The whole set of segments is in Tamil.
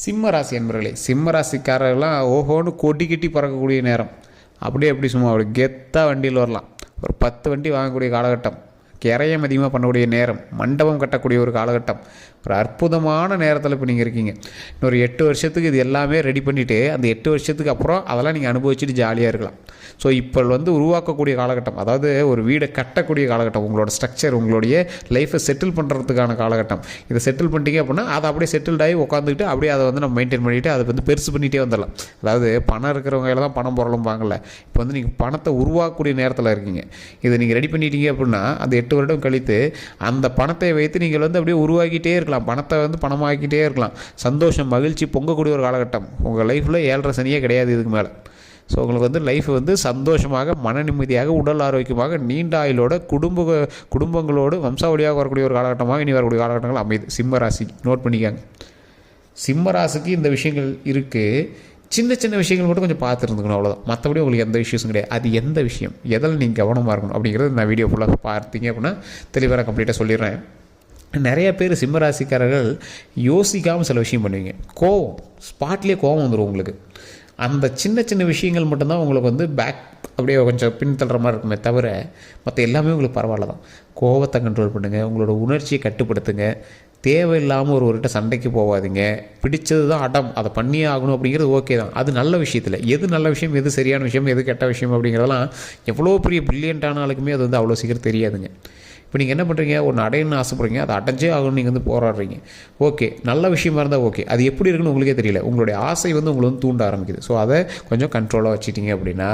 சிம்ம ராசி என்பர்களே, சிம்ம ராசிக்காரர்கள்லாம் ஓஹோன்னு கொட்டி கட்டி பறக்கக்கூடிய நேரம். அப்படியே எப்படி சும்மா அப்படி கெத்தாக வண்டியில் வரலாம். ஒரு 10 வண்டி வாங்கக்கூடிய காலகட்டம், கிரையம் அதிகமாக பண்ணக்கூடிய நேரம், மண்டபம் கட்டக்கூடிய ஒரு காலகட்டம், ஒரு அற்புதமான நேரத்தில் இப்போ நீங்கள் இருக்கீங்க. இன்னொரு 8 வருஷத்துக்கு இது எல்லாமே ரெடி பண்ணிவிட்டு அந்த 8 வருஷத்துக்கு அப்புறம் அதெல்லாம் நீங்கள் அனுபவிச்சுட்டு ஜாலியாக இருக்கலாம். ஸோ இப்போ உருவாக்கக்கூடிய காலகட்டம், அதாவது ஒரு வீடை கட்டக்கூடிய காலகட்டம், உங்களோட ஸ்ட்ரக்சர், உங்களுடைய லைஃப்பை செட்டில் பண்ணுறதுக்கான காலகட்டம். இதை செட்டில் பண்ணிட்டீங்க அப்படின்னா அதை அப்படியே செட்டில்ட் ஆகி உட்காந்துக்கிட்டு அப்படியே அதை நம்ம மெயின்டைன் பண்ணிவிட்டு அதை பெருசு பண்ணிகிட்டே வந்துடலாம். அதாவது பணம் இருக்கிறவங்க தான் பணம் பொருளும்பாங்கள்ல, இப்போ நீங்கள் பணத்தை உருவாக்கக்கூடிய நேரத்தில் இருக்கீங்க. இதை நீங்கள் ரெடி பண்ணிட்டீங்க அப்படின்னா அந்த 8 வருடம் கழித்து அந்த பணத்தை வைத்து நீங்கள் அப்படியே உருவாக்கிட்டே இருக்கலாம். பணத்தை பணமாக்கிட்டே இருக்கலாம். சந்தோஷம், மகிழ்ச்சி பொங்கக்கூடிய ஒரு காலகட்டம். உங்கள் லைஃப்பில் 7.5 சனியே கிடையாது இதுக்கு மேலே. ஸோ உங்களுக்கு லைஃப் சந்தோஷமாக, மன நிம்மதியாக, உடல் ஆரோக்கியமாக, நீண்ட ஆயுளோட குடும்பங்களோடு வம்சாவளியாக வரக்கூடிய ஒரு காலகட்டமாக இனி வரக்கூடிய காலகட்டங்கள் அமையுது. சிம்ம ராசி நோட் பண்ணிக்காங்க. சிம்ம ராசிக்கு இந்த விஷயங்கள் இருக்குது. சின்ன சின்ன விஷயங்கள் மட்டும் கொஞ்சம் பார்த்துருந்துக்கணும், அவ்வளோதான். மற்றபடி உங்களுக்கு எந்த இஷ்யூஸும் கிடையாது. அது எந்த விஷயம், எதில் நீங்கள் கவனமாக இருக்கணும் அப்படிங்கிறது நான் வீடியோ ஃபுல்லாக பார்த்தீங்க அப்படின்னா தெளிவாக கம்ப்ளீட்டாக சொல்லிடுறேன். நிறைய பேர் சிம்மராசிக்காரர்கள் யோசிக்காமல் சில விஷயம் பண்ணுவீங்க. கோவம், ஸ்பாட்லேயே கோவம் வந்துடும் உங்களுக்கு. அந்த சின்ன சின்ன விஷயங்கள் மட்டும்தான் உங்களுக்கு பேக் அப்படியே கொஞ்சம் பின்தள்ளுற மாதிரி இருக்குமே தவிர மற்ற எல்லாமே உங்களுக்கு பரவாயில்ல தான். கோவத்தை கண்ட்ரோல் பண்ணுங்கள், உங்களோட உணர்ச்சியை கட்டுப்படுத்துங்க. தேவையில்லாமல் ஒருவர்கிட்ட சண்டைக்கு போகாதீங்க. பிடிச்சது தான் அடம், அதை பண்ணியே ஆகணும் அப்படிங்கிறது ஓகே தான். அது நல்ல விஷயத்தில் எது நல்ல விஷயம், எது சரியான விஷயம், எது கெட்ட விஷயம் அப்படிங்கிறதெல்லாம் எவ்வளோ பெரிய பிரில்லியண்ட்டான ஆளுக்குமே அது அவ்வளோ சீக்கிரம் தெரியாதுங்க. இப்போ நீங்கள் என்ன பண்ணுறீங்க, ஒன்று அடையணும்னு ஆசைப்படுறீங்க, அதை அடைஞ்சே ஆகணும் நீங்கள் போராடுறீங்க. ஓகே, நல்ல விஷயமா இருந்தால் ஓகே. அது எப்படி இருக்குன்னு உங்களுக்கே தெரியல. உங்களுடைய ஆசை உங்களை தூண்ட ஆரம்பிக்குது. ஸோ அதை கொஞ்சம் கண்ட்ரோலாக வச்சுட்டீங்க அப்படின்னா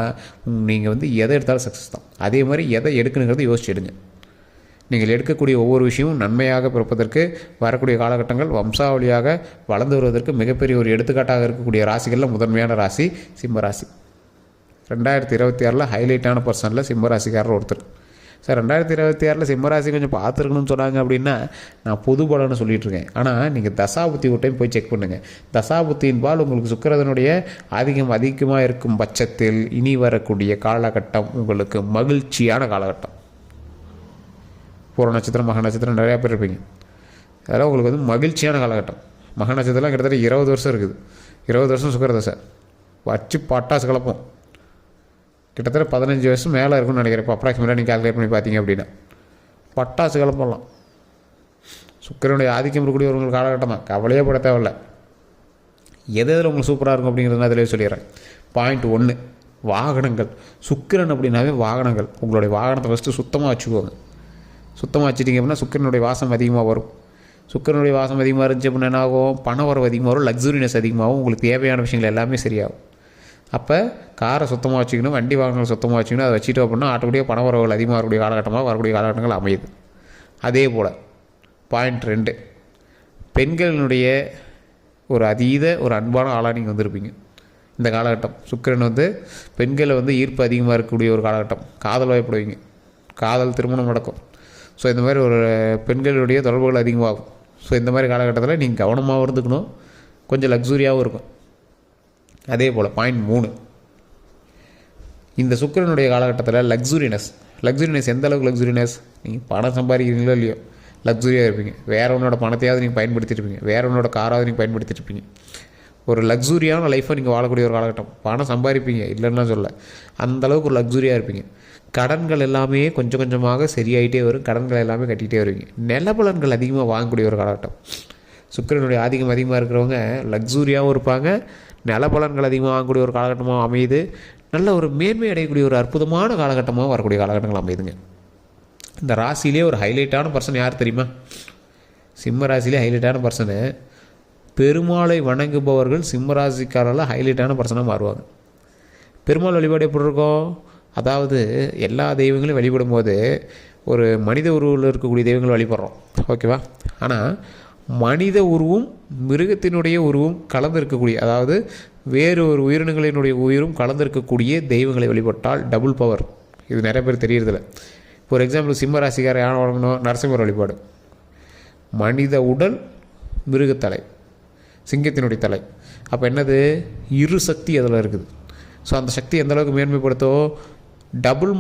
நீங்கள் எதை எடுத்தாலும் சக்ஸஸ் தான். அதே மாதிரி எதை எடுக்கணுங்கிறத யோசிச்சு எடுங்க. நீங்கள் எடுக்கக்கூடிய ஒவ்வொரு விஷயமும் நன்மையாக பிறப்பதற்கு வரக்கூடிய காலகட்டங்கள் வம்சாவளியாக வளர்ந்து வருவதற்கு மிகப்பெரிய ஒரு எடுத்துக்காட்டாக இருக்கக்கூடிய ராசிகளில் முதன்மையான ராசி சிம்ம ராசி. 2026 ஹைலைட்டான பர்சனில் சிம்ம ராசிக்காரர் ஒருத்தர். சார் 2026 சிம்மராசி கொஞ்சம் பார்த்துருக்கணும்னு சொன்னாங்க அப்படின்னா நான் பொது பலன்னு சொல்லிகிட்ருக்கேன். ஆனால் நீங்கள் தசாபுத்தி ஒரு டைம் போய் செக் பண்ணுங்கள். தசாபுத்தின்பால் உங்களுக்கு சுக்கிரனுடைய அதிகமாக இருக்கும் பட்சத்தில் இனி வரக்கூடிய காலகட்டம் உங்களுக்கு மகிழ்ச்சியான காலகட்டம். பூர நட்சத்திரம், மக நட்சத்திரம் நிறையா பேர் இருப்பீங்க. அதெல்லாம் உங்களுக்கு மகிழ்ச்சியான காலகட்டம். மக நட்சத்திரம்லாம் கிட்டத்தட்ட 20 வருஷம் இருக்குது. 20 வருஷம் சுக்கிரதசை வச்சு பட்டாசு கலப்போம். கிட்டத்தட்ட 15 வருஷம் மேலே இருக்குன்னு நினைக்கிறேன். இப்போ அப்ராக்சிமேட்டாக நீங்கள் கால்குலேட் பண்ணி பார்த்தீங்க அப்படின்னா பட்டாசு கிளம்பலாம். சுக்கிரனுடைய ஆதிக்கம் இருக்கக்கூடிய ஒரு காலகட்டம் தான். கவலையே பட தேவையில்லை. எதில் உங்களுக்கு சூப்பராக இருக்கும் அப்படிங்கிறது நான் அதிலே சொல்லிடுறேன். பாயிண்ட் 1, வாகனங்கள். சுக்கிரன் அப்படின்னாவே வாகனங்கள். உங்களுடைய வாகனத்தை ஃபஸ்ட்டு சுத்தமாக வச்சுக்கோங்க. சுத்தமாக வச்சுட்டிங்க அப்படின்னா சுக்கிரனுடைய வாசம் அதிகமாக வரும். சுக்கிரனுடைய வாசம் அதிகமாக இருந்துச்சு அப்படின்னா என்ன ஆகும், பண வரவு அதிகமாக வரும், லக்ஸுரினஸ் அதிகமாகும், உங்களுக்கு தேவையான விஷயங்கள் எல்லாமே சரியாகும். அப்போ காரை சுத்தமாக வச்சுக்கணும், வண்டி வாகனங்கள் சுத்தமாக வச்சுக்கணும். அதை வச்சுட்டோம் அப்படின்னா ஆட்டோமேட்டிக்காக பண வரவுகள் அதிகமாக வரக்கூடிய காலகட்டமாக வரக்கூடிய காலகட்டங்கள் அமையுது. அதே போல் பாயிண்ட் 2, பெண்களினுடைய ஒரு அன்பான ஆளாக நீங்கள் வந்திருப்பீங்க. இந்த காலகட்டம் சுக்கிரன் பெண்களை ஈர்ப்பு அதிகமாக இருக்கக்கூடிய ஒரு காலகட்டம். காதல் வயப்படுவீங்க, காதல் திருமணம் நடக்கும். ஸோ இந்த மாதிரி ஒரு பெண்களுடைய தொடர்புகள் அதிகமாகும். ஸோ இந்த மாதிரி காலகட்டத்தில் நீங்கள் கவனமாகவும் இருந்துக்கணும், கொஞ்சம் லக்ஸுரியாகவும் இருக்கும். அதே போல் பாயிண்ட் 3, இந்த சுக்கிரனுடைய காலகட்டத்தில் லக்ஸுரினஸ் எந்த அளவுக்கு லக்ஸுரினஸ், நீங்கள் பணம் சம்பாதிக்கிறீங்களோ இல்லையோ லக்ஸுரியாக இருப்பீங்க. வேறு ஒன்றோட பணத்தையாவது நீங்கள் பயன்படுத்தியிருப்பீங்க, வேறு ஒன்றோட காராவது நீங்கள் பயன்படுத்தியிருப்பீங்க. ஒரு லக்ஸுரியான லைஃப்பை நீங்கள் வாழக்கூடிய ஒரு காலகட்டம். பணம் சம்பாதிப்பீங்க, இல்லைன்னா சொல்ல, அந்தளவுக்கு ஒரு லக்ஸுரியாக இருப்பீங்க. கடன்கள் எல்லாமே கொஞ்சம் கொஞ்சமாக சரியாயிட்டே வரும். கடன்கள் எல்லாமே கட்டிகிட்டே வருவீங்க. நிலபலன்கள் அதிகமாக வாங்கக்கூடிய ஒரு காலகட்டம். சுக்கிரனுடைய அதிகமாக இருக்கிறவங்க லக்ஸுரியாகவும் இருப்பாங்க, நிலபலன்கள் அதிகமாக வாங்கக்கூடிய ஒரு காலகட்டமாக அமையுது. நல்ல ஒரு மேன்மை அடையக்கூடிய ஒரு அற்புதமான காலகட்டமாக வரக்கூடிய காலகட்டங்கள் அமையுதுங்க. இந்த ராசியிலே ஒரு ஹைலைட்டான பர்சன் யார் தெரியுமா? சிம்ம ராசியிலே ஹைலைட்டான பர்சனு பெருமாளை வணங்குபவர்கள் சிம்ம ராசிக்காரெல்லாம் ஹைலைட்டான பர்சனாக மாறுவாங்க. பெருமாள் வழிபாடு எப்படி இருக்கும், அதாவது எல்லா தெய்வங்களையும் வழிபடும் போது ஒரு மனித உருவில் இருக்கக்கூடிய தெய்வங்களை வழிபடுறோம், ஓகேவா? ஆனால் மனித உருவும் மிருகத்தினுடைய உருவும் கலந்திருக்கக்கூடிய, அதாவது வேறு ஒரு உயிரினங்களினுடைய உயிரும் கலந்திருக்கக்கூடிய தெய்வங்களை வழிபட்டால் டபுள் பவர். இது நிறைய பேர் தெரியறதில்ல. இப்போ ஒரு எக்ஸாம்பிள், சிம்ம ராசிக்கார யானை வழங்கணும், நரசிம்மர் வழிபாடு. மனித உடல், மிருகத்தலை, சிங்கத்தினுடைய தலை. அப்போ என்னது, இரு சக்தி அதில் இருக்குது. ஸோ அந்த சக்தி எந்த அளவுக்கு மேன்மைப்படுத்தோ டபுள்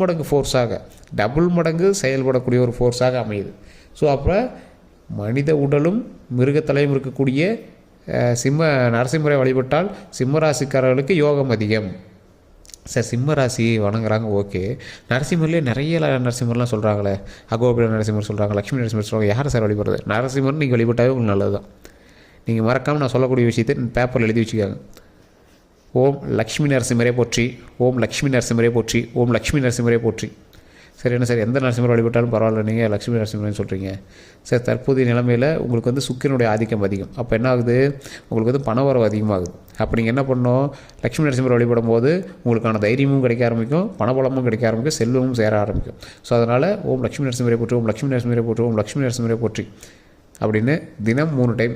மடங்கு செயல்படக்கூடிய ஒரு ஃபோர்ஸாக அமையுது. ஸோ அப்போ மனித உடலும் மிருகத்தலையும் இருக்கக்கூடிய நரசிம்மரை வழிபட்டால் சிம்ம ராசிக்காரர்களுக்கு யோகம் அதிகம். சார் சிம்ம ராசி வணங்குறாங்க, ஓகே. நரசிம்மர்லேயே நிறைய நரசிம்மர்லாம் சொல்கிறாங்களே, அகோபில நரசிம்மர் சொல்கிறாங்க, லக்ஷ்மி நரசிம்மர் சொல்கிறாங்க. யாரை சார் வழிபடுறது? நரசிம்மர் நீங்கள் வழிபட்டாவே உங்களுக்கு நல்லது தான். நீங்கள் மறக்காமல் நான் சொல்லக்கூடிய விஷயத்தை பேப்பரில் எழுதி வச்சுக்காங்க. ஓம் லக்ஷ்மி நரசிம்மரே போற்றி, ஓம் லக்ஷ்மி நரசிம்மரே போற்றி, ஓம் லக்ஷ்மி நரசிம்மரே போற்றி. சரி, என்ன சார் எந்த நரசிம்மர் வழிபட்டாலும் பரவாயில்ல, நீங்கள் லக்ஷ்மி நரசிம்மர்னு சொல்கிறீங்க. சார் தற்போதைய நிலைமையில் உங்களுக்கு வந்து சுக்கிரனுடைய ஆதிக்கம் அதிகம். அப்போ என்ன ஆகுது, உங்களுக்கு வந்து பணவரவு அதிகமாகுது. அப்போ நீங்கள் என்ன பண்ணணும், லக்ஷ்மி நரசிம்மர் வழிபடும் போது உங்களுக்கான தைரியமும் கிடைக்க ஆரம்பிக்கும், பணபலமும் கிடைக்க ஆரம்பிக்கும், செல்வமும் சேர ஆரம்பிக்கும். ஸோ அதனால் ஓம் லக்ஷ்மி நரசிம்மரே போற்றி, ஓம் லக்ஷ்மி நரசிம்மரே போற்றி, ஓம் லக்ஷ்மி நரசிம்மரே போற்றி அப்படின்னு தினம் 3 டைம்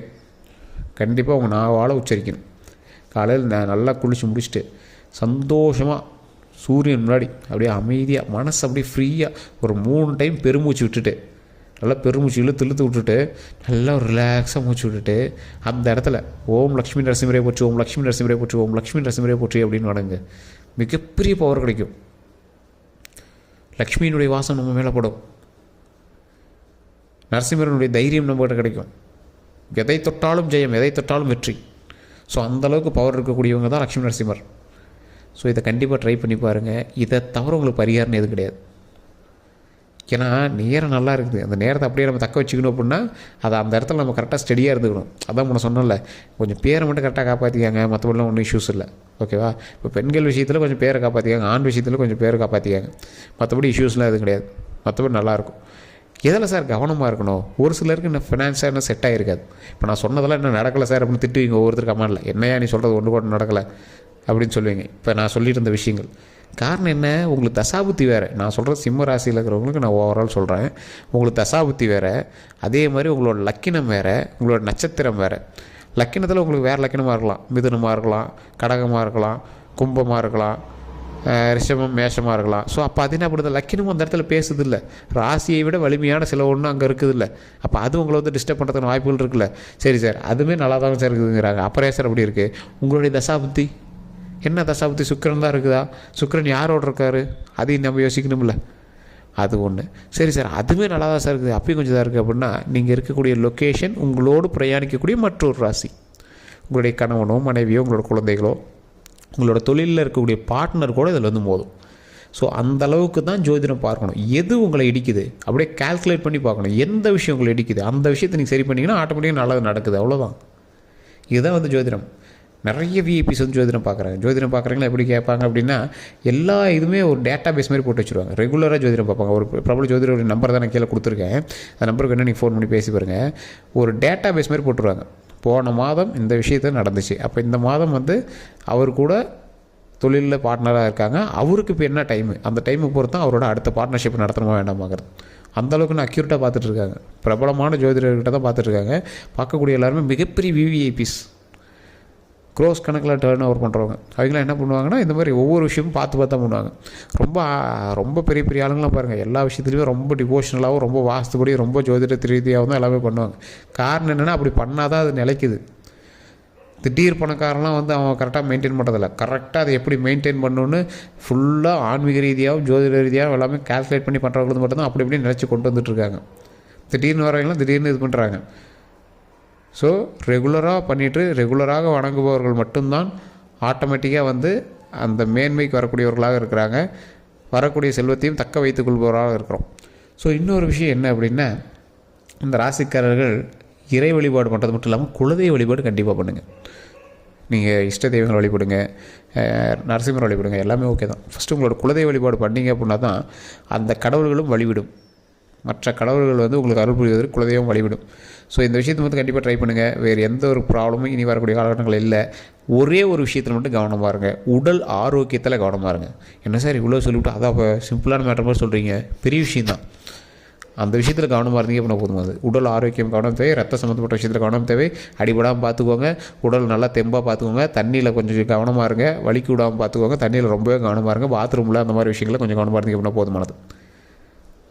கண்டிப்பாக உங்கள் நாவால் உச்சரிக்கணும். காலையில் நல்லா குளித்து முடிச்சுட்டு சந்தோஷமாக சூரியன் முன்னாடி அப்படியே அமைதியாக மனசு அப்படியே ஃப்ரீயாக ஒரு 3 டைம் பெருமூச்சு விட்டுட்டு, நல்லா பெருமூச்சு இழுத்து விட்டுட்டு நல்லா ரிலாக்ஸாக மூச்சு விட்டுட்டு அந்த இடத்துல ஓம் லக்ஷ்மி நரசிம்மரே போற்றி, ஓம் லக்ஷ்மி நரசிம்மரே போற்றி, ஓம் லக்ஷ்மி நரசிம்மரே போற்றி அப்படின்னு வணங்க. மிகப்பெரிய பவர் கிடைக்கும். லக்ஷ்மியினுடைய வாசம் நம்ம மேலே படும், நரசிம்மரனுடைய தைரியம் நம்மகிட்ட கிடைக்கும். எதை தொட்டாலும் ஜெயம், எதை தொட்டாலும் வெற்றி. ஸோ அந்தளவுக்கு பவர் இருக்கக்கூடியவங்க தான் லக்ஷ்மி நரசிம்மர். ஸோ இதை கண்டிப்பாக ட்ரை பண்ணி பாருங்கள். இதை தவிர உங்களுக்கு பரிகாரம் எதுவும் கிடையாது. ஏன்னா நேரம் நல்லா இருக்குது, அந்த நேரத்தை அப்படியே நம்ம தக்க வச்சுக்கணும் அப்படின்னா அதை அந்த இடத்துல நம்ம கரெக்டாக ஸ்டெடியாக இருந்துக்கணும். அதான் முன்ன சொன்னல, கொஞ்சம் பேரை மட்டும் கரெக்டாக காப்பாற்றிக்காங்க, மற்றபடிலாம் ஒன்றும் இஷ்யூஸ் இல்லை, ஓகேவா? இப்போ பெண்கள் விஷயத்தில் கொஞ்சம் பேரை காப்பாற்றிக்காங்க, ஆண் விஷயத்தில் கொஞ்சம் பேரை காப்பாற்றிக்காங்க, மற்றபடி இஷ்யூஸ்லாம் எதுவும் கிடையாது. மற்றபடி நல்லாயிருக்கும். எதில் சார் கவனமாக இருக்கணும்? ஒரு சிலருக்கு இன்னும் ஃபினான்ஸாக இன்னும் செட் ஆகிருக்காது. இப்போ நான் சொன்னதெல்லாம் இன்னும் நடக்கலை சார் அப்படின்னு திட்டுவீங்க ஒவ்வொருத்தர் கமெண்டில். என்னையா நீ சொல்கிறது ஒன்று கூட நடக்கலை அப்படின்னு சொல்லுவீங்க. இப்போ நான் சொல்லிட்டு இருந்த விஷயங்கள் காரணம் என்ன, உங்களுக்கு தசாபுத்தி வேறு. நான் சொல்கிறது சிம்ம ராசியில் இருக்கிறவங்களுக்கு நான் ஓவரால் சொல்கிறேன். உங்களுக்கு தசாபுத்தி வேறு, அதே மாதிரி உங்களோட லக்கினம் வேறு, உங்களோட நட்சத்திரம் வேறு. லக்கினத்தில் உங்களுக்கு வேறு லக்கினமாக இருக்கலாம், மிதுனமாக இருக்கலாம், கடகமாக இருக்கலாம், கும்பமாக இருக்கலாம், ரிஷபம் மேஷமாக இருக்கலாம். ஸோ அப்போ அது என்ன பண்ணுறது, லக்கினமும் அந்த இடத்துல பேசுது இல்லை, ராசியை விட வலிமையான சில ஒன்று அங்கே இருக்குது இல்லை. அப்போ அது உங்களை வந்து டிஸ்டர்ப் பண்ணுறதுக்கு வாய்ப்புகள் இருக்குல்ல. சரி சார், அதுவுமே நல்லா தான் சார் இருக்குதுங்கிறாங்க. அப்புறம் சார் அப்படி இருக்குது, உங்களுடைய தசாபுத்தி என்ன தசாபுத்தி? சுக்கிரன் தான் இருக்குதா? சுக்கிரன் யாரோடு இருக்கார்? அதையும் நம்ம யோசிக்கணும்ல. அது ஒன்று. சரி சார், அதுவுமே நல்லா தான் சார் இருக்குது, அப்பயும் கொஞ்சம் தான் இருக்குது அப்படின்னா நீங்கள் இருக்கக்கூடிய லொக்கேஷன், உங்களோடு பிரயாணிக்கக்கூடிய மற்றொரு ராசி, உங்களுடைய கணவனோ மனைவியோ உங்களோட குழந்தைகளோ உங்களோட தொழிலில் இருக்கக்கூடிய பார்ட்னர் கூட இதில் வந்து மோதும். ஸோ அந்தளவுக்கு தான் ஜோதிடம் பார்க்கணும். எது உங்களை இடிக்குது அப்படியே கால்குலேட் பண்ணி பார்க்கணும். எந்த விஷயம் உங்களை இடிக்குது அந்த விஷயத்தை நீங்கள் சரி பண்ணிங்கன்னா ஆட்டோமேட்டிக்காக நல்லது நடக்குது, அவ்வளோதான். இதுதான் வந்து ஜோதிடம். நிறைய விஐபிஸ் வந்து ஜோதிடம் பார்க்குறாங்க. ஜோதிடம் பார்க்குறீங்களா எப்படி கேட்பாங்க அப்படின்னா, எல்லா இதுவுமே ஒரு டேட்டா பேஸ் மாதிரி போட்டு வச்சுருவாங்க. ரெகுலராக ஜோதிடம் பார்ப்பாங்க. ஒரு பிரபல ஜோதிடர் நம்பர் தான் நான் கீழே கொடுத்துருக்கேன், அந்த நம்பருக்கு என்ன நீங்கள் ஃபோன் பண்ணி பேசி பாருங்கள். ஒரு டேட்டா பேஸ் மாதிரி போட்டுருவாங்க. போன மாதம் இந்த விஷயத்த நடந்துச்சு, அப்போ இந்த மாதம் வந்து அவர் கூட தொழிலில் பார்ட்னராக இருக்காங்க, அவருக்கு இப்போ என்ன டைமு, அந்த டைமை பொறுத்து தான் அவரோட அடுத்த பார்ட்னர்ஷிப் நடத்தணுமா வேண்டாமாங்கிறது. அந்தளவுக்கு நான் அக்யூரேட்டாக பார்த்துட்ருக்காங்க. பிரபலமான ஜோதிடர்கிட்ட தான் பார்த்துட்ருக்காங்க. பார்க்கக்கூடிய எல்லாருமே மிகப்பெரிய விவிஐபிஸ், க்ரோஸ் கணக்கில் டேர்ன் ஓவர் பண்ணுறவங்க. அவங்களாம் என்ன பண்ணுவாங்கன்னா, இந்த மாதிரி ஒவ்வொரு விஷயமும் பார்த்து தான் பண்ணுவாங்க. ரொம்ப பெரிய பெரிய ஆளுங்களாம் பாருங்கள், எல்லா விஷயத்துலையுமே ரொம்ப டிவோஷனலாகவும் ரொம்ப வாஸ்துபடி ரொம்ப ஜோதிட ரீதியாகவும் தான் எல்லாமே பண்ணுவாங்க. காரணம் என்னென்னா, அப்படி பண்ணால் தான் அது நிலைக்குது. திடீர் பணக்காரலாம் வந்து அவன் கரெக்டாக மெயின்டைன் பண்ணுறதில்ல. கரெக்டாக அதை எப்படி மெயின்டைன் பண்ணணுன்னு ஃபுல்லாக ஆன்மீக ரீதியாகவும் ஜோதிட ரீதியாகவும் எல்லாமே கால்குலேட் பண்ணி பண்ணுறவங்களுக்கு மட்டும்தான் அப்படி இப்படி நினச்சி கொண்டு வந்துட்டுருக்காங்க. திடீர்னு வரவங்களாம் திடீர்னு இது பண்ணுறாங்க. ஸோ ரெகுலராக பண்ணிவிட்டு ரெகுலராக வணங்குபவர்கள் மட்டும்தான் ஆட்டோமேட்டிக்காக வந்து அந்த மேன்மைக்கு வரக்கூடியவர்களாக இருக்கிறாங்க. வரக்கூடிய செல்வத்தையும் தக்க வைத்துக் கொள்பவராக இருக்கிறோம். ஸோ இன்னொரு விஷயம் என்ன அப்படின்னா, இந்த ராசிக்காரர்கள் இறை வழிபாடு பண்ணுறது மட்டும் இல்லாமல் குலதெய்வ வழிபாடு கண்டிப்பாக பண்ணுங்கள். நீங்கள் இஷ்ட தெய்வங்கள் வழிபடுங்க, நரசிம்மர் வழிபடுங்க, எல்லாமே ஓகே தான். ஃபஸ்ட்டு உங்களோட குலதெய்வ வழிபாடு பண்ணிங்க அப்படின்னா தான் அந்த கடவுள்களும் வழிவிடும். மற்ற கடவுள்கள் வந்து உங்களுக்கு அருள் புரிவதற்கு குலதெய்வம் வழிவிடும். ஸோ இந்த விஷயத்தை வந்து கண்டிப்பாக ட்ரை பண்ணுங்கள். வேறு எந்த ஒரு ப்ராப்ளமும் இனி வரக்கூடிய காலகட்டங்கள் இல்லை. ஒரே ஒரு விஷயத்தில் மட்டும் கவனமாக இருங்க, உடல் ஆரோக்கியத்தில் கவனமாக இருங்க. என்ன சார் இவ்வளோ சொல்லிவிட்டு அதான் இப்போ சிம்பிளான மேட்டர் மாதிரி சொல்கிறீங்க, பெரிய விஷயந்தான். அந்த விஷயத்தில் கவனமாக இருந்தீங்க அப்படின்னா போதும். அது உடல் ஆரோக்கியம் கவனம் தேவை, ரத்த சம்மந்தப்பட்ட விஷயத்தில் கவனம் தேவை. அடிபடாமல் பார்த்துக்கோங்க, உடல் நல்லா தெம்பாக பார்த்துக்கோங்க, தண்ணியில் கொஞ்சம் கவனமாக இருங்க, வலிக்கு விடாமல் பார்த்துக்கோங்க, தண்ணியில் ரொம்பவே கவனமாக இருங்க, பாத்ரூமில் அந்த மாதிரி விஷயங்களில் கொஞ்சம் கவனமாக இருந்தீங்க அப்படின்னா போதுமானது.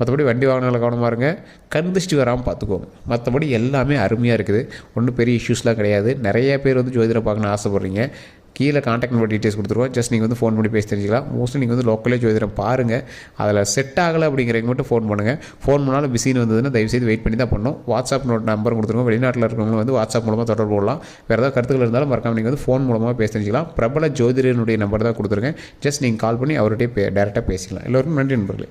மற்றபடி வண்டி வாகனங்களை கவனமாக இருங்க, கண் திருஷ்டி வராமல் பார்த்துக்கோங்க. மற்றபடி எல்லாமே அருமையாக இருக்குது, ஒன்றும் பெரிய இஷ்யூஸ்லாம் கிடையாது. நிறைய பேர் வந்து ஜோதிடரை பார்க்கணுன்னு ஆசைப்பட்றீங்க. கீழே காண்டாக்ட் நம்பர் டீட்டெயில்ஸ் கொடுத்துருவோம். ஜஸ்ட் நீங்கள் வந்து ஃபோன் பண்ணி பேசி தெரிஞ்சிக்கலாம். மோஸ்ட்லி நீங்கள் வந்து லோக்கலே ஜோதிடம் பாருங்கள். அதில் செட் ஆகலை அப்படிங்கிறவங்க மட்டும் ஃபோன் பண்ணுங்கள். ஃபோன் பண்ணாலும் பிஸின்னு வந்ததுன்னா தயவுசெய்து வெயிட் பண்ணி தான் பண்ணணும். வாட்ஸ்அப் நம்பர் கொடுத்துருவோம். வெளிநாட்டில் இருக்கிறவங்க வந்து வாட்ஸ்அப் மூலமாக தொடர்பு கொள்ளலாம். வேறு ஏதாவது கருத்துக்கள் இருந்தாலும் மறக்காம நீங்கள் வந்து ஃபோன் மூலமாக பேசி தெரிஞ்சிக்கலாம். பிரபல ஜோதிடனுடைய நம்பர் தான் கொடுத்துருக்கேன். ஜஸ்ட் நீங்கள் கால் பண்ணி அவர்கிட்டயே டேரெக்டாக பேசிக்கலாம். எல்லோருக்கும் நன்றி நண்பர்களே.